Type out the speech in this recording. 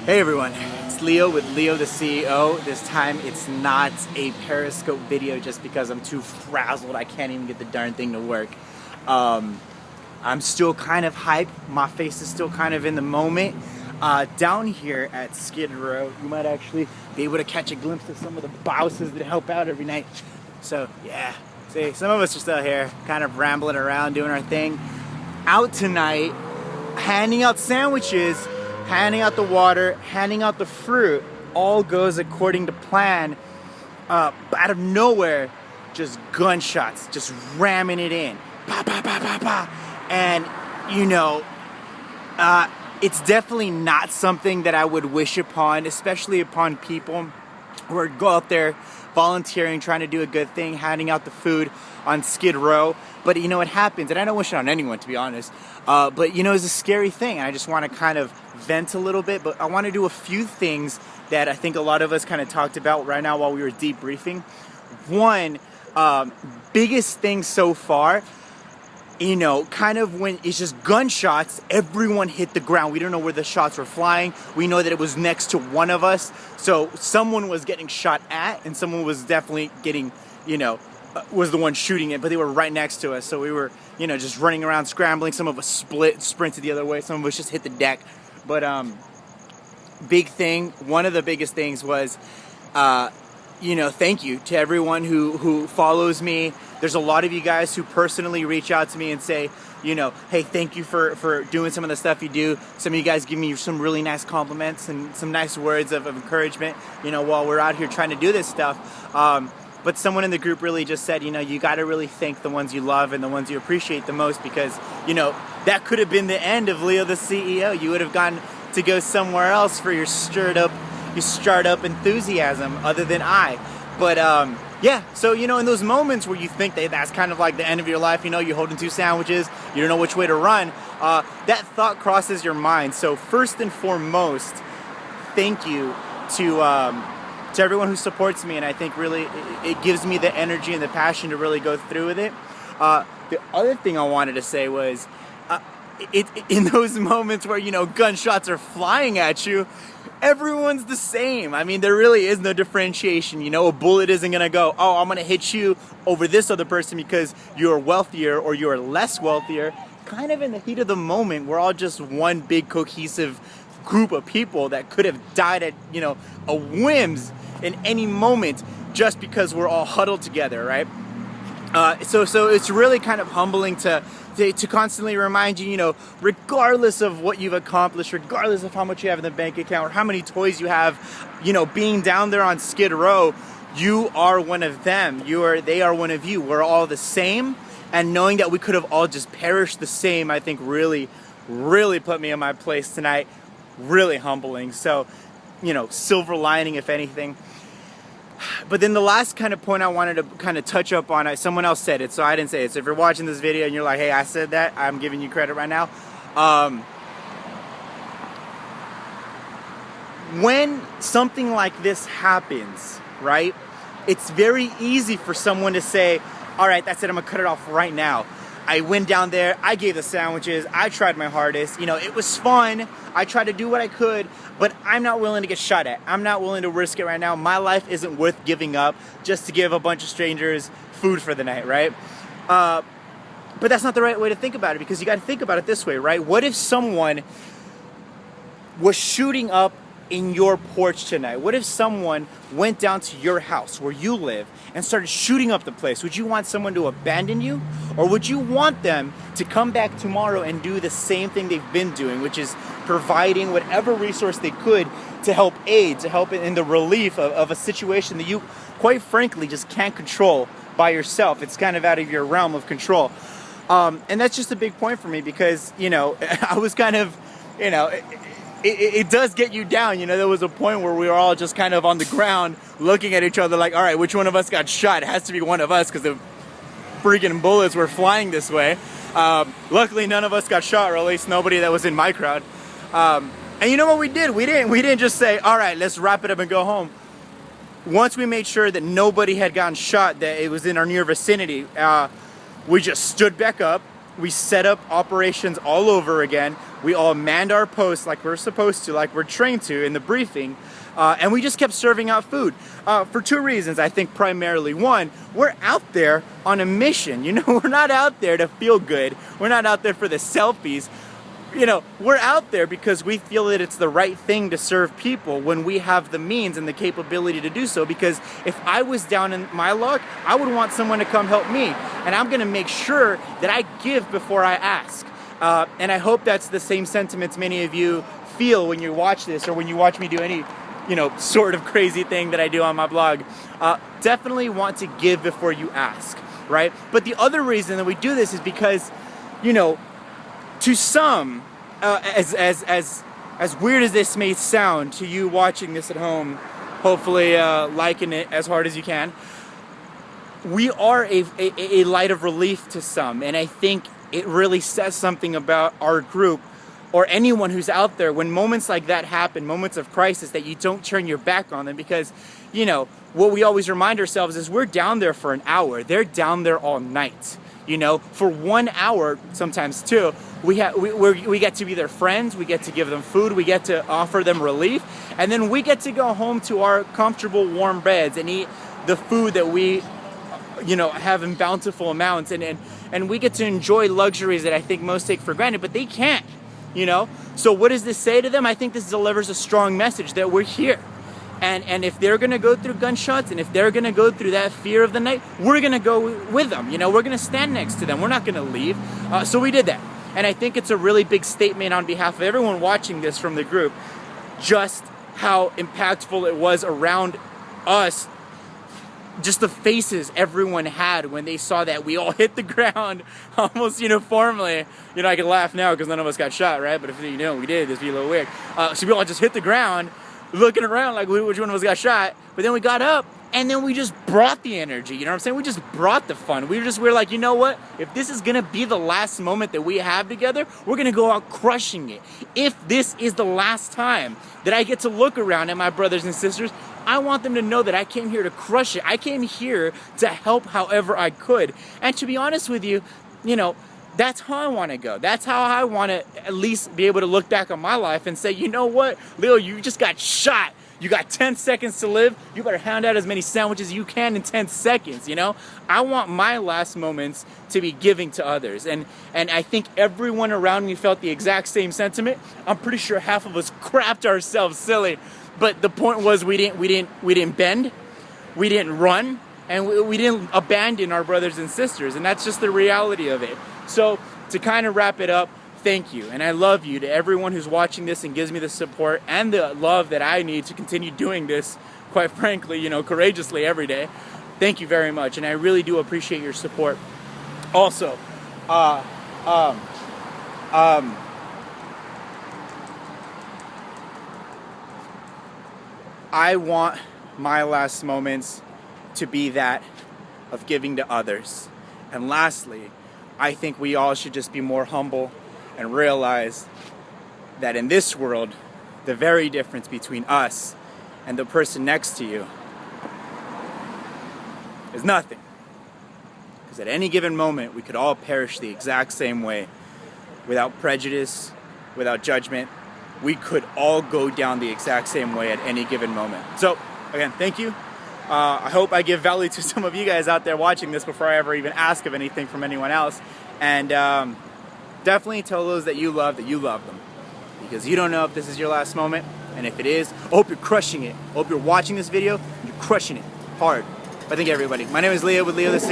Hey everyone, it's Leo with Leo the CEO. This time it's not a Periscope video just because I'm too frazzled. I can't even get the darn thing to work. I'm still kind of hyped. My face is still kind of in the moment. Down here at Skid Row, you might actually be able to catch a glimpse of some of the bosses that help out every night. So yeah, see, some of us are still here, kind of rambling around, doing our thing. Out tonight, handing out sandwiches, handing out the water, handing out the fruit, all goes according to plan. Out of nowhere, just gunshots, just ramming it in. Pa, pa, pa, pa, pa. And, you know, it's definitely not something that I would wish upon, especially upon people who go out there volunteering, trying to do a good thing, handing out the food on Skid Row. But you know, it happens, and I don't wish it on anyone, to be honest. But you know, it's a scary thing, and I just want to kind of vent a little bit. But I want to do a few things that I think a lot of us kind of talked about right now while we were debriefing. One, biggest thing so far, you know, kind of when it's just gunshots, everyone hit the ground. We don't know where the shots were flying. We know that it was next to one of us. So someone was getting shot at, and someone was definitely getting, you know, was the one shooting it, but they were right next to us. So we were, you know, just running around scrambling. Some of us sprinted the other way. Some of us just hit the deck. But big thing, one of the biggest things was, you know, thank you to everyone who follows me. There's a lot of you guys who personally reach out to me and say, you know, hey, thank you for doing some of the stuff you do. Some of you guys give me some really nice compliments and some nice words of encouragement, you know, while we're out here trying to do this stuff. But someone in the group really just said, you know, you got to really thank the ones you love and the ones you appreciate the most, because, you know, that could have been the end of Leo the CEO. You would have gone to go somewhere else for your startup enthusiasm other than I. But yeah, so, you know, in those moments where you think that's kind of like the end of your life, you know, you're holding two sandwiches, you don't know which way to run, that thought crosses your mind. So first and foremost, thank you to everyone who supports me, and I think really it gives me the energy and the passion to really go through with it. The other thing I wanted to say was, in those moments where, you know, gunshots are flying at you, everyone's the same. I mean, there really is no differentiation. You know, a bullet isn't gonna go, oh, I'm gonna hit you over this other person because you're wealthier or you're less wealthier. Kind of in the heat of the moment, we're all just one big cohesive group of people that could have died at, you know, a whims in any moment just because we're all huddled together, right? So it's really kind of humbling to constantly remind you, you know, regardless of what you've accomplished, regardless of how much you have in the bank account or how many toys you have, you know, being down there on Skid Row, you are one of them. They are one of you. We're all the same, and knowing that we could have all just perished the same, I think really, really put me in my place tonight. Really humbling. So, you know, silver lining, if anything. But then the last kind of point I wanted to kind of touch up on, someone else said it, so I didn't say it. So if you're watching this video and you're like, hey, I said that, I'm giving you credit right now. When something like this happens, right, it's very easy for someone to say, all right, that's it, I'm gonna cut it off right now. I went down there, I gave the sandwiches, I tried my hardest, you know, it was fun, I tried to do what I could, but I'm not willing to get shot at. I'm not willing to risk it right now. My life isn't worth giving up just to give a bunch of strangers food for the night, right? But that's not the right way to think about it, because you got to think about it this way, right? What if someone was shooting up in your porch tonight? What if someone went down to your house where you live and started shooting up the place? Would you want someone to abandon you? Or would you want them to come back tomorrow and do the same thing they've been doing, which is providing whatever resource they could to help in the relief of a situation that you, quite frankly, just can't control by yourself? It's kind of out of your realm of control. And that's just a big point for me, because, you know, I was kind of, you know, it does get you down. You know, there was a point where we were all just kind of on the ground looking at each other like, all right, which one of us got shot? It has to be one of us, because the freaking bullets were flying this way. Luckily, none of us got shot, or at least nobody that was in my crowd. And you know what we did? We didn't just say, all right, let's wrap it up and go home. Once we made sure that nobody had gotten shot, that it was in our near vicinity, we just stood back up. We set up operations all over again. We all manned our posts like we're supposed to, like we're trained to in the briefing, and we just kept serving out food for two reasons, I think primarily. One, we're out there on a mission. You know, we're not out there to feel good. We're not out there for the selfies. You know, we're out there because we feel that it's the right thing to serve people when we have the means and the capability to do so. Because if I was down in my luck, I would want someone to come help me. And I'm gonna make sure that I give before I ask. And I hope that's the same sentiments many of you feel when you watch this, or when you watch me do any, you know, sort of crazy thing that I do on my blog. Definitely want to give before you ask, right? But the other reason that we do this is because, you know, to some, as weird as this may sound to you watching this at home, hopefully liking it as hard as you can, we are a light of relief to some. And I think it really says something about our group, or anyone who's out there, when moments like that happen, moments of crisis, that you don't turn your back on them. Because, you know, what we always remind ourselves is we're down there for an hour. They're down there all night. You know, for 1 hour, sometimes two, we get to be their friends, we get to give them food, we get to offer them relief, and then we get to go home to our comfortable warm beds and eat the food that we, you know, have in bountiful amounts, and we get to enjoy luxuries that I think most take for granted, but they can't, you know? So what does this say to them? I think this delivers a strong message that we're here. And if they're gonna go through gunshots, and if they're gonna go through that fear of the night, we're gonna go with them. You know, we're gonna stand next to them. We're not gonna leave. So we did that. And I think it's a really big statement on behalf of everyone watching this from the group, just how impactful it was around us. Just the faces everyone had when they saw that we all hit the ground almost uniformly. You know, I can laugh now because none of us got shot, right? But if you know we did, this would be a little weird. So we all just hit the ground, looking around like which one of us got shot. But then we got up, and then we just brought the energy. You know what I'm saying? We just brought the fun. We're like, you know what? If this is gonna be the last moment that we have together, we're gonna go out crushing it. If this is the last time that I get to look around at my brothers and sisters, I want them to know that I came here to crush it. I came here to help however I could. And to be honest with you, you know, that's how I want to go. That's how I want to at least be able to look back on my life and say, you know what, Leo, you just got shot. You got 10 seconds to live. You better hand out as many sandwiches as you can in 10 seconds, you know? I want my last moments to be giving to others. And I think everyone around me felt the exact same sentiment. I'm pretty sure half of us crapped ourselves silly. But the point was we didn't bend, we didn't run, and we didn't abandon our brothers and sisters. And that's just the reality of it. So to kind of wrap it up, thank you. And I love you, to everyone who's watching this and gives me the support and the love that I need to continue doing this, quite frankly, you know, courageously every day. Thank you very much. And I really do appreciate your support. Also, I want my last moments to be that of giving to others. And lastly, I think we all should just be more humble and realize that in this world, the very difference between us and the person next to you is nothing. Because at any given moment, we could all perish the exact same way, without prejudice, without judgment. We could all go down the exact same way at any given moment. So, again, thank you. I hope I give value to some of you guys out there watching this before I ever even ask of anything from anyone else. And definitely tell those that you love them. Because you don't know if this is your last moment. And if it is, I hope you're crushing it. I hope you're watching this video and you're crushing it hard. But thank you, everybody. My name is Leo with Leo the